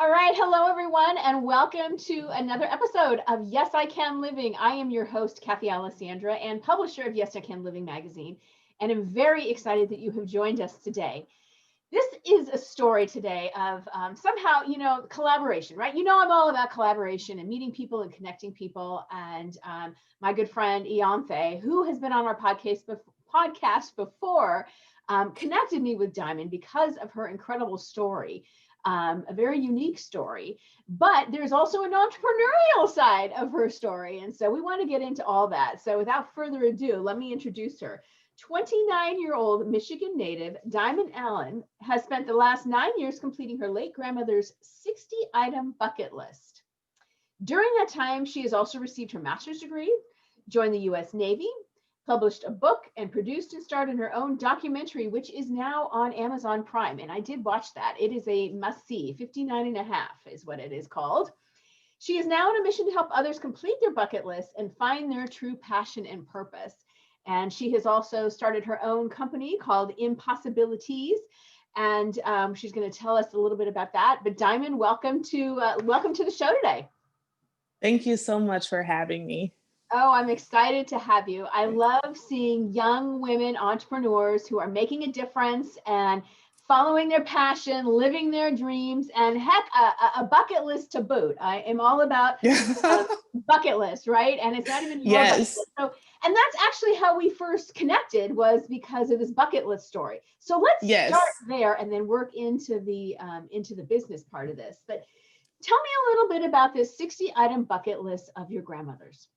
All right. Hello, everyone, and welcome to another episode of Yes, I Can Living. I am your host, Kathy Alessandra, and publisher of Yes, I Can Living magazine. And I'm very excited that you have joined us today. This is a story today of somehow, collaboration, right? I'm all about collaboration and meeting people and connecting people. And my good friend, Ianthe, who has been on our podcast before, connected me with Diamond because of her incredible story. A very unique story, but there's also an entrepreneurial side of her story. And so we want to get into all that. So without further ado, let me introduce her. 29-year-old Michigan native Diamond Allen has spent the last 9 years completing her late grandmother's 60-item bucket list. During that time, she has also received her master's degree, joined the U.S. Navy, published a book, and produced and starred in her own documentary, which is now on Amazon Prime. And I did watch that. It is a must-see. 59 and a half is what it is called. She is now on a mission to help others complete their bucket list and find their true passion and purpose. And she has also started her own company called Impossibilities. And she's going to tell us a little bit about that. But Diamond, welcome to the show today. Thank you so much for having me. Oh, I'm excited to have you. I love seeing young women entrepreneurs who are making a difference and following their passion, living their dreams, and heck, a bucket list to boot. I am all about bucket list, right? And it's not even your bucket list. So, and that's actually how we first connected, was because of this bucket list story. So let's start there and then work into the business part of this. But tell me a little bit about this 60-item bucket list of your grandmother's.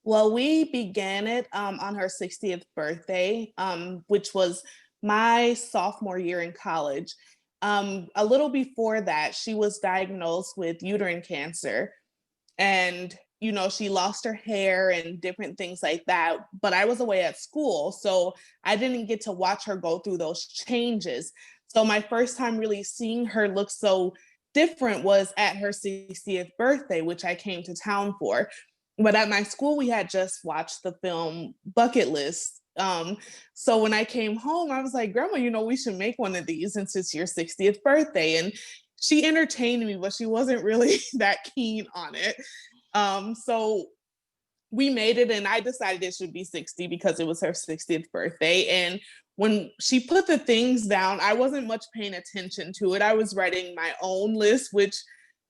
Well, we began it on her 60th birthday, which was my sophomore year in college. A little before that, she was diagnosed with uterine cancer. And, she lost her hair and different things like that. But I was away at school, so I didn't get to watch her go through those changes. So my first time really seeing her look so different was at her 60th birthday, which I came to town for. But at my school, we had just watched the film Bucket List. So when I came home, I was like, Grandma, we should make one of these since it's your 60th birthday. And she entertained me, but she wasn't really that keen on it. So we made it, and I decided it should be 60 because it was her 60th birthday. And when she put the things down, I wasn't much paying attention to it. I was writing my own list, which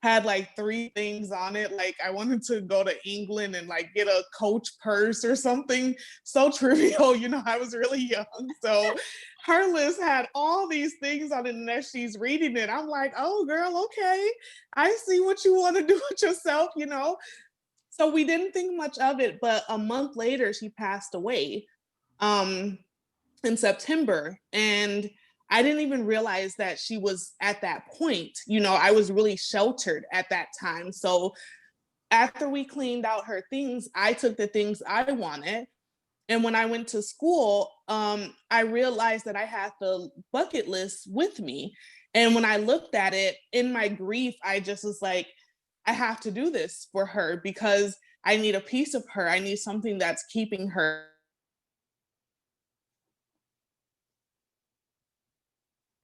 had like 3 things on it. Like I wanted to go to England and like get a Coach purse or something so trivial. I was really young. So her list had all these things on it, and as she's reading it, I'm like, oh girl, okay. I see what you want to do with yourself, So we didn't think much of it, but a month later, she passed away in September. And I didn't even realize that she was at that point. I was really sheltered at that time. So after we cleaned out her things, I took the things I wanted. And when I went to school, I realized that I had the bucket list with me. And when I looked at it, in my grief, I just was like, I have to do this for her because I need a piece of her. I need something that's keeping her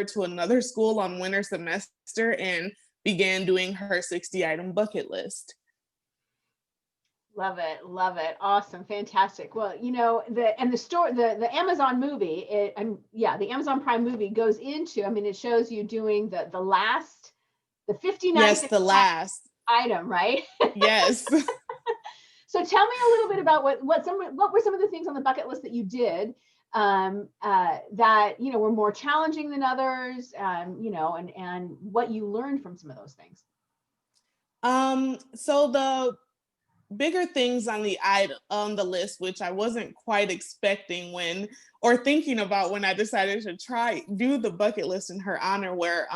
to another school on winter semester and began doing her 60-item bucket list. Love it. Love it. Awesome. Fantastic. Well, the Amazon movie, the Amazon Prime movie goes into, it shows you doing the 59. Yes, the last item, right? Yes. So tell me a little bit about what were some of the things on the bucket list that you did that were more challenging than others, and what you learned from some of those things. So the bigger things on the list, which I wasn't quite expecting or thinking about when I decided to do the bucket list in her honor, where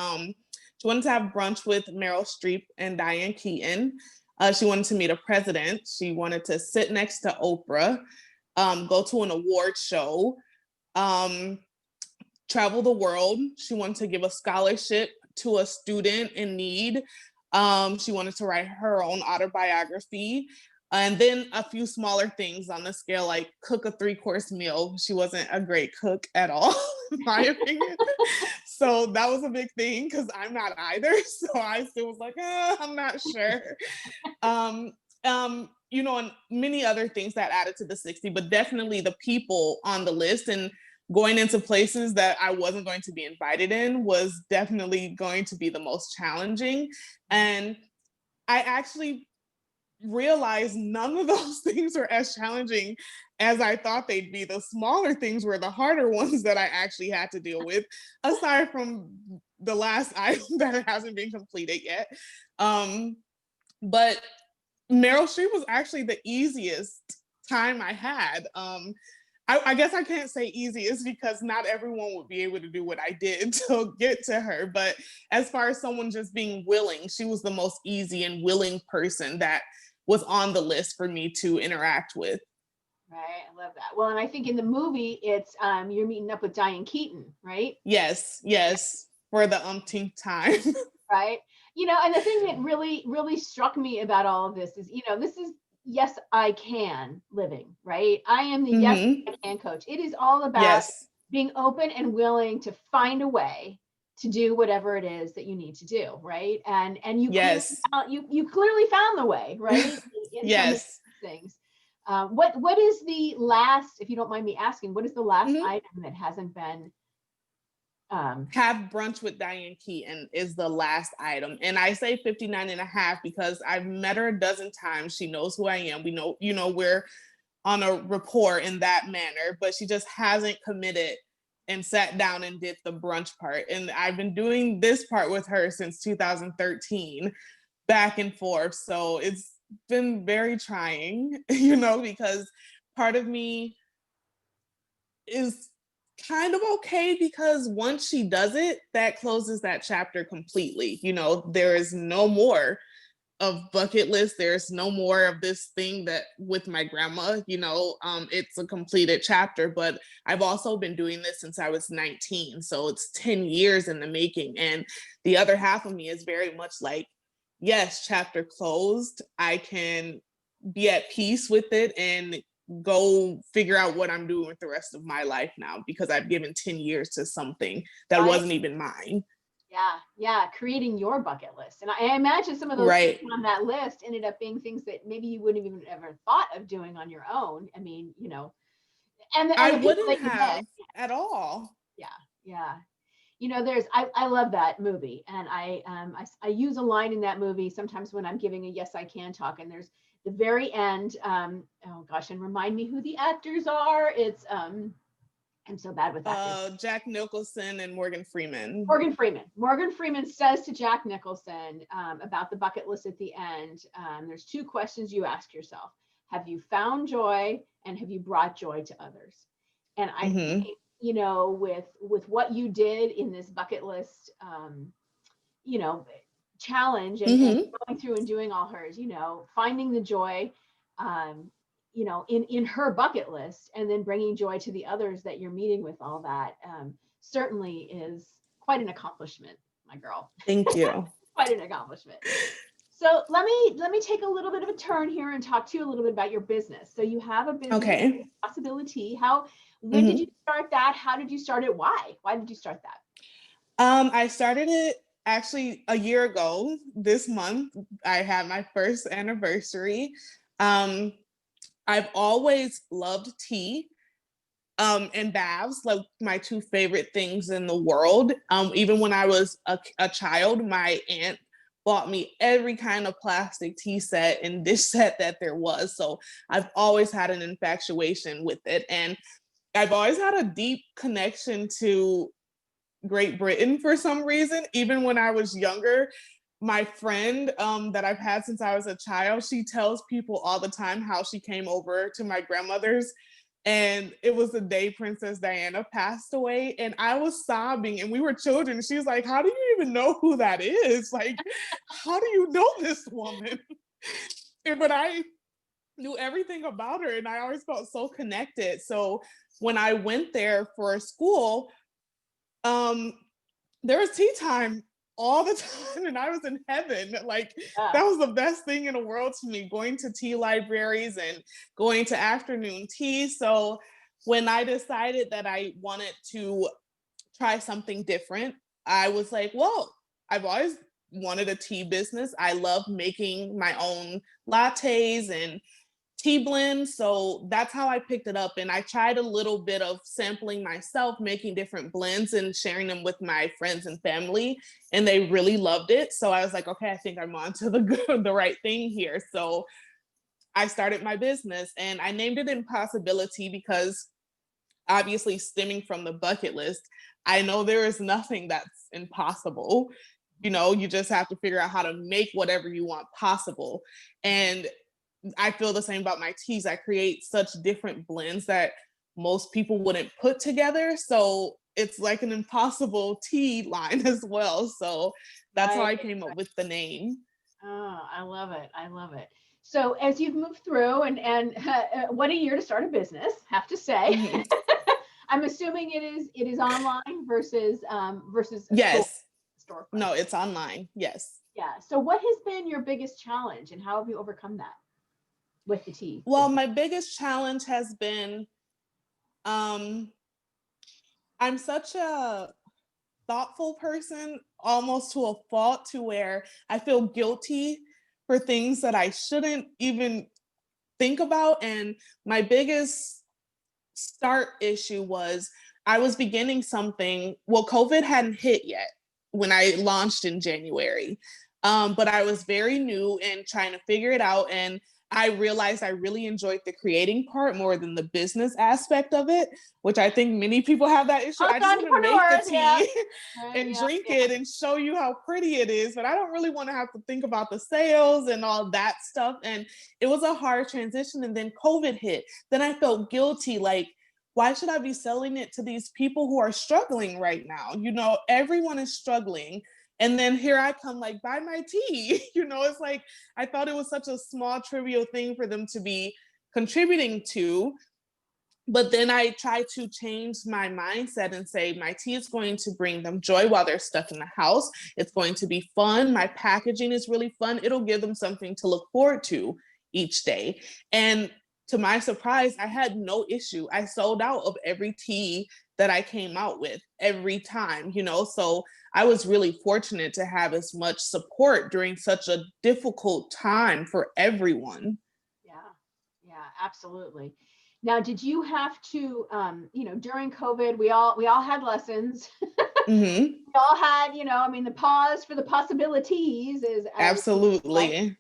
she wanted to have brunch with Meryl Streep and Diane Keaton. She wanted to meet a president. She wanted to sit next to Oprah, go to an award show, travel the world. She wanted to give a scholarship to a student in need. She wanted to write her own autobiography. And then a few smaller things on the scale, like cook a 3-course meal. She wasn't a great cook at all, in my opinion. So that was a big thing because I'm not either. So I still was like, I'm not sure. And many other things that added to the 60, but definitely the people on the list and going into places that I wasn't going to be invited in was definitely going to be the most challenging. And I actually realized none of those things were as challenging as I thought they'd be. The smaller things were the harder ones that I actually had to deal with, aside from the last item that hasn't been completed yet. But Meryl Streep was actually the easiest time I had. I guess I can't say easiest because not everyone would be able to do what I did to get to her. But as far as someone just being willing, she was the most easy and willing person that was on the list for me to interact with. Right, I love that. Well, and I think in the movie, it's you're meeting up with Diane Keaton, right? Yes, for the umpteenth time. Right. And the thing that really, really struck me about all of this is, this is Yes, I Can living, right? I am the Yes, I Can coach. It is all about being open and willing to find a way to do whatever it is that you need to do, right? And you you clearly found the way, right? In so many things. What is the last, if you don't mind me asking, what is the last item that hasn't been have brunch with Diane Keaton is the last item. And I say 59 and a half because I've met her a dozen times. She knows who I am. We know, we're on a rapport in that manner, but she just hasn't committed and sat down and did the brunch part. And I've been doing this part with her since 2013, back and forth. So it's been very trying, because part of me is kind of okay because once she does it, that closes that chapter completely. There is no more of bucket list. There's no more of this thing that with my grandma, it's a completed chapter. But I've also been doing this since I was 19. So it's 10 years in the making. And the other half of me is very much like, yes, chapter closed. I can be at peace with it and go figure out what I'm doing with the rest of my life now because I've given 10 years to something that wasn't even mine. Yeah, creating your bucket list. And I imagine some of those things on that list ended up being things that maybe you wouldn't even ever thought of doing on your own. I mean, and I wouldn't have at all. Yeah. I love that movie, and I use a line in that movie sometimes when I'm giving a Yes I Can talk, and there's the very end. Oh gosh, and remind me who the actors are. It's I'm so bad with actors. Jack Nicholson and Morgan Freeman. Morgan Freeman says to Jack Nicholson about the bucket list at the end. There's two questions you ask yourself: have you found joy, and have you brought joy to others? And I think, with what you did in this bucket list, challenge and going through and doing all hers, finding the joy, in her bucket list, and then bringing joy to the others that you're meeting with, all that certainly is quite an accomplishment, my girl. Thank you. Quite an accomplishment. So let me take a little bit of a turn here and talk to you a little bit about your business. So you have a business, Possibility. When did you start that? How did you start it? Why did you start that? I started it actually a year ago. This month, I had my first anniversary. I've always loved tea and baths, like my two favorite things in the world. Even when I was a child, my aunt bought me every kind of plastic tea set and dish set that there was. So I've always had an infatuation with it. And I've always had a deep connection to Great Britain for some reason. Even when I was younger, my friend that I've had since I was a child, she tells people all the time how she came over to my grandmother's, and it was the day Princess Diana passed away, and I was sobbing, and we were children. She was like, how do you even know who that is? Like, how do you know this woman? But I knew everything about her, and I always felt so connected. So when I went there for school, there was tea time all the time, and I was in heaven. Like, that was the best thing in the world to me, going to tea libraries and going to afternoon tea. So when I decided that I wanted to try something different, I was like, well, I've always wanted a tea business. I love making my own lattes and tea blends. So that's how I picked it up. And I tried a little bit of sampling myself, making different blends and sharing them with my friends and family. And they really loved it. So I was like, okay, I think I'm on to the right thing here. So I started my business and I named it Impossibility because obviously stemming from the bucket list, I know there is nothing that's impossible. You know, you just have to figure out how to make whatever you want possible. And I feel the same about my teas. I create such different blends that most people wouldn't put together. So it's like an impossible tea line as well. So that's how Right. I came up with the name. Oh, I love it. I love it. So as you've moved through and what a year to start a business, have to say. Mhm. I'm assuming it is online versus a Yes. storefront. No, it's online. Yes. Yeah. So what has been your biggest challenge and how have you overcome that with the tea Well, business? my biggest challenge has been um I'm such a thoughtful person, almost to a fault, to where I feel guilty for things that I shouldn't even think about. And my biggest start issue was I was beginning something. Well, COVID hadn't hit yet when I launched in January. But I was very new and trying to figure it out. And I realized I really enjoyed the creating part more than the business aspect of it, which I think many people have that issue. Us I just want to make the entrepreneurs, yeah. tea and Yeah. drink it and show you how pretty it is, but I don't really want to have to think about the sales and all that stuff. And it was a hard transition. And then COVID hit. Then I felt guilty, like, why should I be selling it to these people who are struggling right now? You know, everyone is struggling. And then here I come, like, buy my tea. You know, it's like I thought it was such a small, trivial thing for them to be contributing to. But then I try to change my mindset and say my tea is going to bring them joy while they're stuck in the house. It's going to be fun. My packaging is really fun. It'll give them something to look forward to each day. And to my surprise, I had no issue. I sold out of every tea that I came out with every time, you know. So I was really fortunate to have as much support during such a difficult time for everyone. Yeah. Yeah, absolutely. Now, did you have to, during COVID, we all had lessons. Hmm. We all had, I mean, the pause for the possibilities is as like, Absolutely.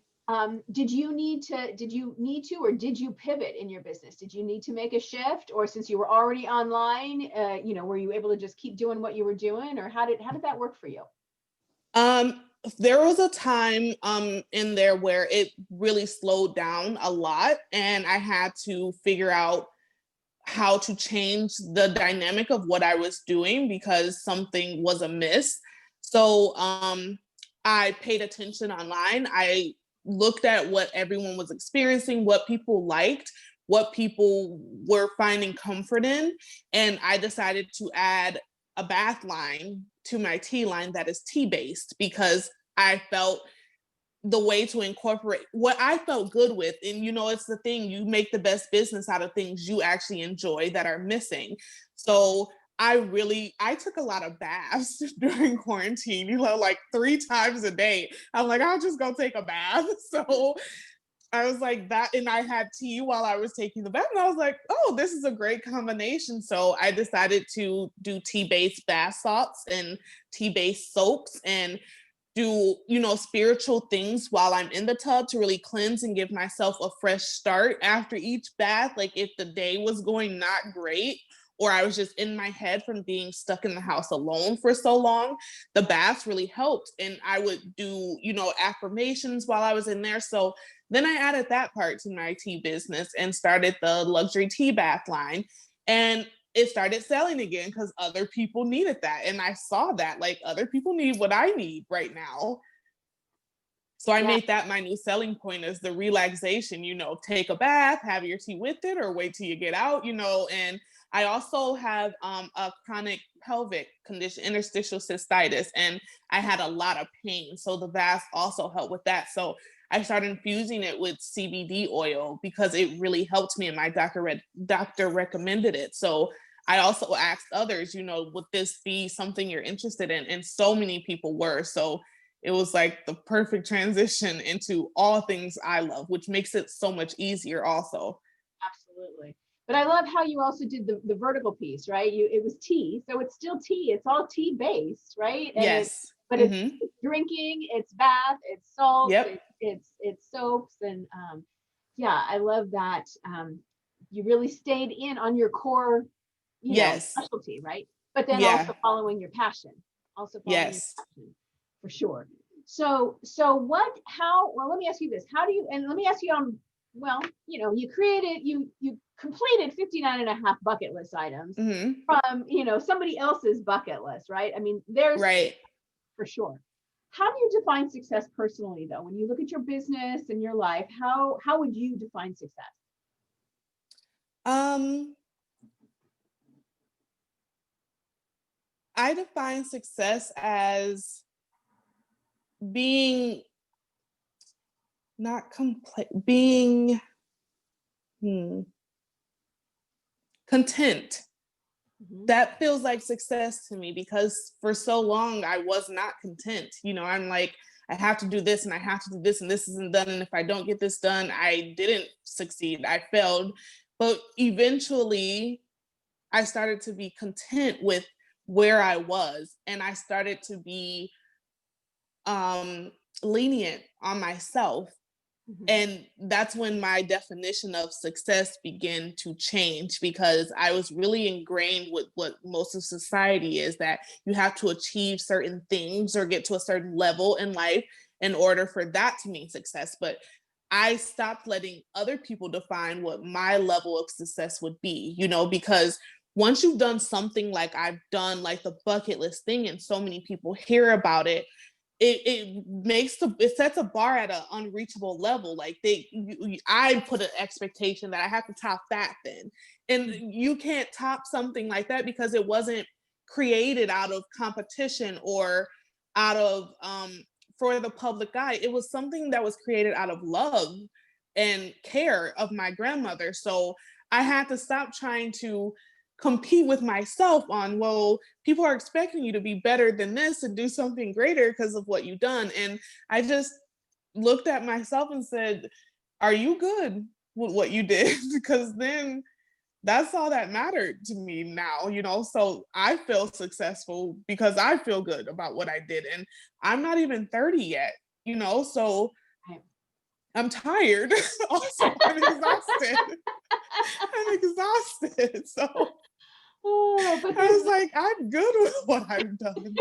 did you need to, or did you pivot in your business? Did you need to make a shift, or since you were already online, were you able to just keep doing what you were doing, or how did that work for you? Um, there was a time in there where it really slowed down a lot, and I had to figure out how to change the dynamic of what I was doing because something was amiss. So I paid attention online. I looked at what everyone was experiencing, what people liked, what people were finding comfort in, and I decided to add a bath line to my tea line that is tea based because I felt the way to incorporate what I felt good with. And you know, it's the thing, you make the best business out of things you actually enjoy that are missing. So I took a lot of baths during quarantine, you know, like 3 times a day. I'm like, I'll just go take a bath. So I was like that, and I had tea while I was taking the bath, and I was like, oh, this is a great combination. So I decided to do tea-based bath salts and tea-based soaps and do, you know, spiritual things while I'm in the tub to really cleanse and give myself a fresh start after each bath. Like if the day was going not great, or I was just in my head from being stuck in the house alone for so long, the baths really helped. And I would do, you know, affirmations while I was in there. So then I added that part to my tea business and started the luxury tea bath line. And it started selling again because other people needed that. And I saw that like other people need what I need right now. So I Yeah. made that my new selling point is the relaxation, you know, take a bath, have your tea with it, or wait till you get out, you know. And I also have a chronic pelvic condition, interstitial cystitis, and I had a lot of pain. So the bath also helped with that. So I started infusing it with CBD oil because it really helped me, and my doctor recommended it. So I also asked others, would this be something you're interested in? And so many people were. So it was like the perfect transition into all things I love, which makes it so much easier also. Absolutely. But I love how you also did the vertical piece, right? It was tea, so it's still tea. It's all tea based, right? Yes. But Hmm. it's drinking, it's bath, it's salts, Yep. it's soaps, and yeah, I love that. You really stayed in on your core, Yes. specialty, right? But then Yeah. also following your passion, also following your Yes. passion, for sure. So what? How? Well, let me ask you this: how do you? And let me ask you well, you completed 59 and a half bucket list items Hmm. from, somebody else's bucket list, right? I mean, there's Right. for sure. How do you define success personally, though? When you look at your business and your life, how would you define success? Um, I define success as being not complete, being content. Mhm. That feels like success to me because for so long I was not content. I'm like, I have to do this and I have to do this and this isn't done. And if I don't get this done, I didn't succeed. I failed. But eventually I started to be content with where I was and I started to be um lenient on myself, Mhm. and that's when my definition of success began to change because I was really ingrained with what most of society is, that you have to achieve certain things or get to a certain level in life in order for that to mean success. But I stopped letting other people define what my level of success would be, because once you've done something like I've done, like the bucket list thing, and so many people hear about it, it sets a bar at an unreachable level. Like I put an expectation that I have to top that then, and you can't top something like that because it wasn't created out of competition or out of for the public eye. It was something that was created out of love and care of my grandmother. So I had to stop trying to compete with myself on, well, people are expecting you to be better than this and do something greater because of what you've done. And I just looked at myself and said, are you good with what you did? Because then that's all that mattered to me now, so I feel successful because I feel good about what I did. And I'm not even 30 yet, so Right. I'm tired. Also, I'm exhausted. I'm exhausted. So Oh, but I was like, I'm good with what I've done.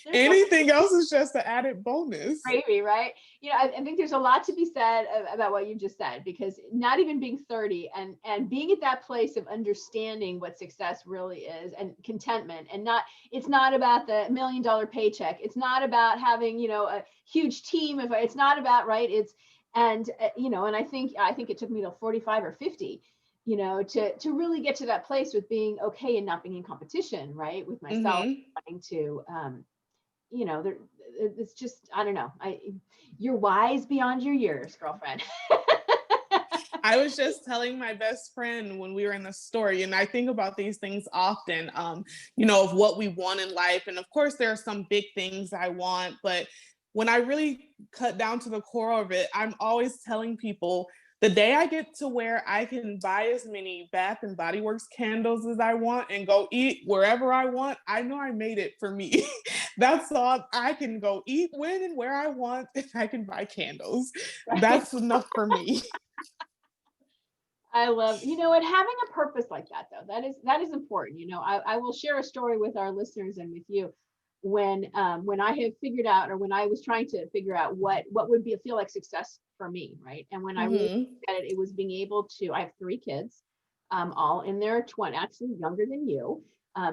there's so Anything else is just an added bonus. gravy, right? I think there's a lot to be said about what you just said, because not even being 30 and being at that place of understanding what success really is and contentment, and it's not about the $1 million paycheck. It's not about having, a huge team. If it's not about, right. And I think it took me till 45 or 50, to really get to that place with being okay and not being in competition, right, with myself, Hmm. wanting to, there, it's just, I don't know. You're wise beyond your years, girlfriend. I was just telling my best friend when we were in the store, and I think about these things often, of what we want in life. And of course, there are some big things I want, but when I really cut down to the core of it, I'm always telling people the day I get to where I can buy as many Bath and Body Works candles as I want and go eat wherever I want, I know I made it for me. That's all. I can go eat when and where I want, and I can buy candles. Right. That's enough for me. I love, and having a purpose like that, though, that is important. I will share a story with our listeners and with you when I have figured out, or when I was trying to figure out what would feel like success for me, right? And when I really Hmm. looked at it, it was being able to. I have three kids, all in their 20s, actually younger than you,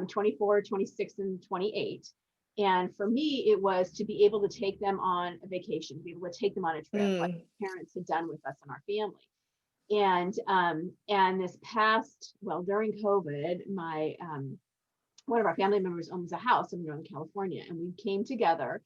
24, 26, and 28. And for me, it was to be able to take them on a vacation, be able to take them on a trip, like Mm. parents had done with us and our family. And this past, well, during COVID, my one of our family members owns a house in Northern California, and we came together.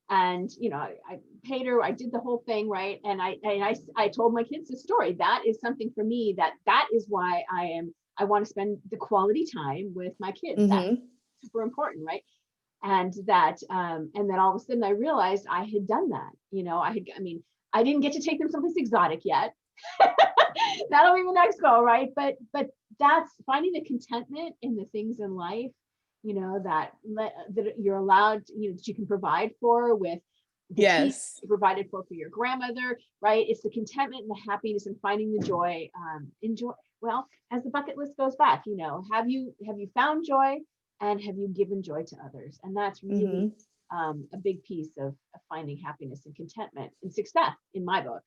And I paid her. I did the whole thing, right. And I told my kids the story. That is something for me. That is why I am I want to spend the quality time with my kids. That's Mm-hmm. super important, right? And that all of a sudden I realized I had done that. I didn't get to take them someplace exotic yet. That'll be the next goal, right? But that's finding the contentment in the things in life, that you're allowed, that you can provide for with the tea Yes. you provided for your grandmother, right? It's the contentment and the happiness and finding the joy. Enjoy. Well, as the bucket list goes back, have you found joy, and have you given joy to others? And that's really Mm-hmm. a big piece of finding happiness and contentment and success in my book.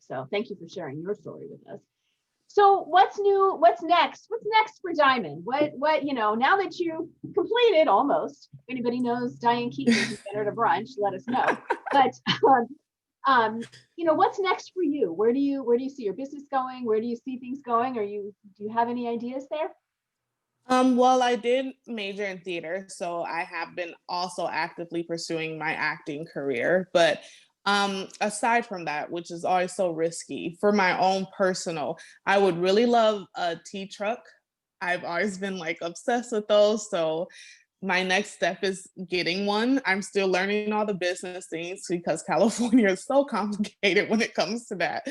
So thank you for sharing your story with us. So what's new? What's next? What's next for Diamond? What, now that you completed almost, if anybody knows Diane Keaton, who get her to brunch, let us know. But, what's next for you? Where do you see your business going? Where do you see things going? Do you have any ideas there? Well, I did major in theater, so I have been also actively pursuing my acting career. But aside from that, which is always so risky, for my own personal, I would really love a tea truck. I've always been like obsessed with those. So my next step is getting one. I'm still learning all the business things because California is so complicated when it comes to that.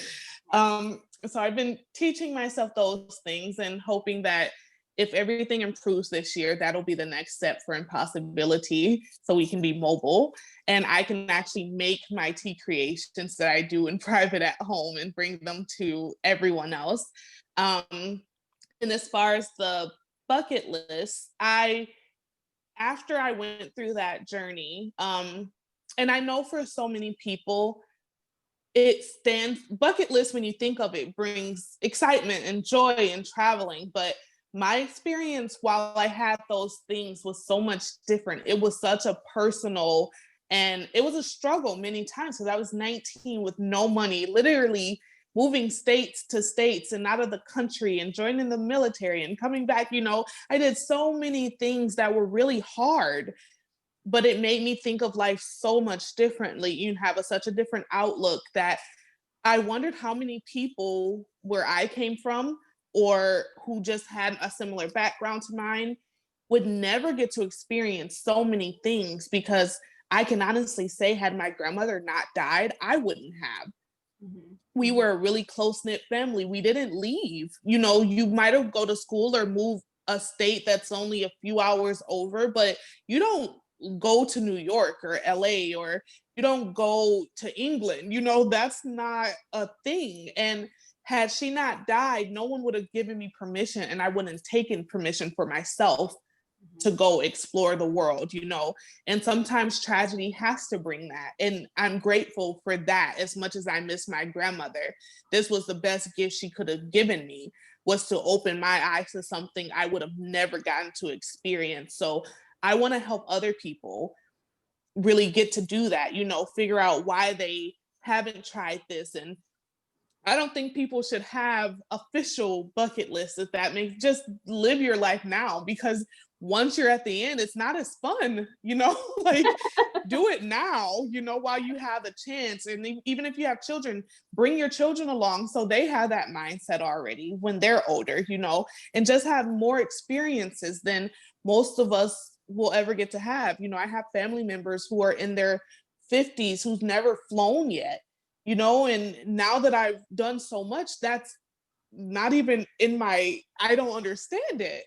So I've been teaching myself those things and hoping that if everything improves this year, that'll be the next step for Impossibility, so we can be mobile and I can actually make my tea creations that I do in private at home and bring them to everyone else. And as far as the bucket list, after I went through that journey, and I know for so many people, it stands bucket list when you think of it brings excitement and joy and traveling, but my experience while I had those things was so much different. It was such a personal, and it was a struggle many times because I was 19 with no money, literally moving states to states and out of the country and joining the military and coming back. I did so many things that were really hard, but it made me think of life so much differently. You have such a different outlook that I wondered how many people where I came from or who just had a similar background to mine would never get to experience so many things, because I can honestly say, had my grandmother not died, I wouldn't have. Mm-hmm. We were a really close-knit family. We didn't leave. You might have go to school or move a state that's only a few hours over, but you don't go to New York or LA, or you don't go to England. That's not a thing. And had she not died, no one would have given me permission, and I wouldn't have taken permission for myself to go explore the world. And sometimes tragedy has to bring that. And I'm grateful for that. As much as I miss my grandmother, this was the best gift she could have given me, was to open my eyes to something I would have never gotten to experience. So I want to help other people really get to do that, figure out why they haven't tried this. And I don't think people should have official bucket lists, if that makes, just live your life now, because once you're at the end, it's not as fun, like do it now, while you have a chance. And even if you have children, bring your children along so they have that mindset already when they're older, and just have more experiences than most of us will ever get to have. I have family members who are in their 50s who's never flown yet. And now that I've done so much, that's not even in I don't understand it,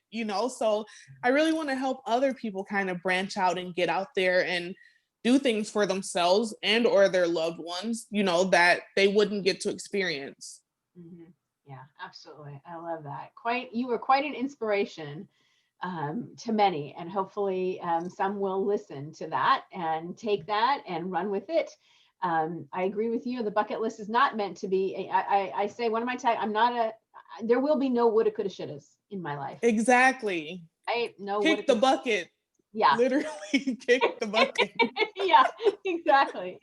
So I really want to help other people kind of branch out and get out there and do things for themselves and or their loved ones, that they wouldn't get to experience. Mm-hmm. Yeah, absolutely. I love that. You were quite an inspiration to many, and hopefully some will listen to that and take that and run with it. I agree with you. The bucket list is not meant to be. I say one of my tags. There will be no woulda, coulda, shouldas in my life. Exactly. No kick the bucket. Yeah. Literally kick the bucket. Yeah. Exactly.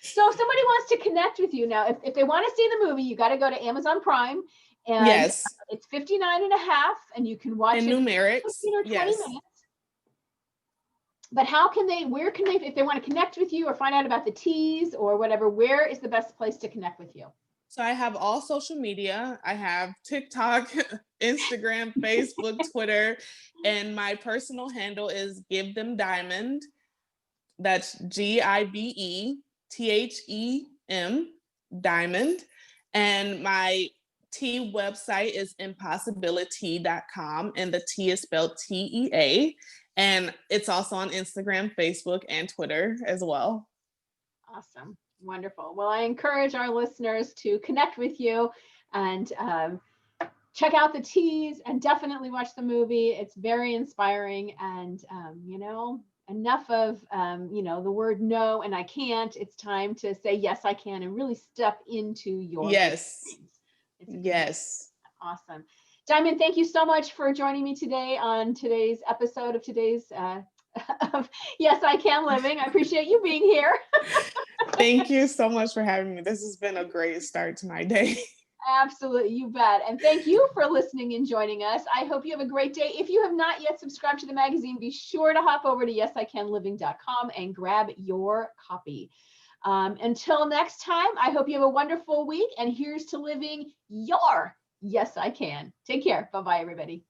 So if somebody wants to connect with you now, if they want to see the movie, you got to go to Amazon Prime, and yes, it's 59.5, and you can watch and it numerics. 15 or 20 yes. minutes. But where can they, if they want to connect with you or find out about the teas or whatever, where is the best place to connect with you? So I have all social media. I have TikTok, Instagram, Facebook, Twitter, and my personal handle is Give Them Diamond. That's GIVETHEM Diamond. And my tea website is impossibility.com, and the T is spelled TEA. And it's also on Instagram, Facebook, and Twitter as well. Awesome. Wonderful. Well, I encourage our listeners to connect with you and check out the teas and definitely watch the movie. It's very inspiring. And, enough of, the word no and I can't. It's time to say, yes, I can, and really step into your Yes. dreams. Yes. Awesome. Diamond, thank you so much for joining me today on today's episode of today's of Yes, I Can Living. I appreciate you being here. Thank you so much for having me. This has been a great start to my day. Absolutely, you bet. And thank you for listening and joining us. I hope you have a great day. If you have not yet subscribed to the magazine, be sure to hop over to yesicanliving.com and grab your copy. Until next time, I hope you have a wonderful week, and here's to living your Yes, I Can. Take care. Bye-bye, everybody.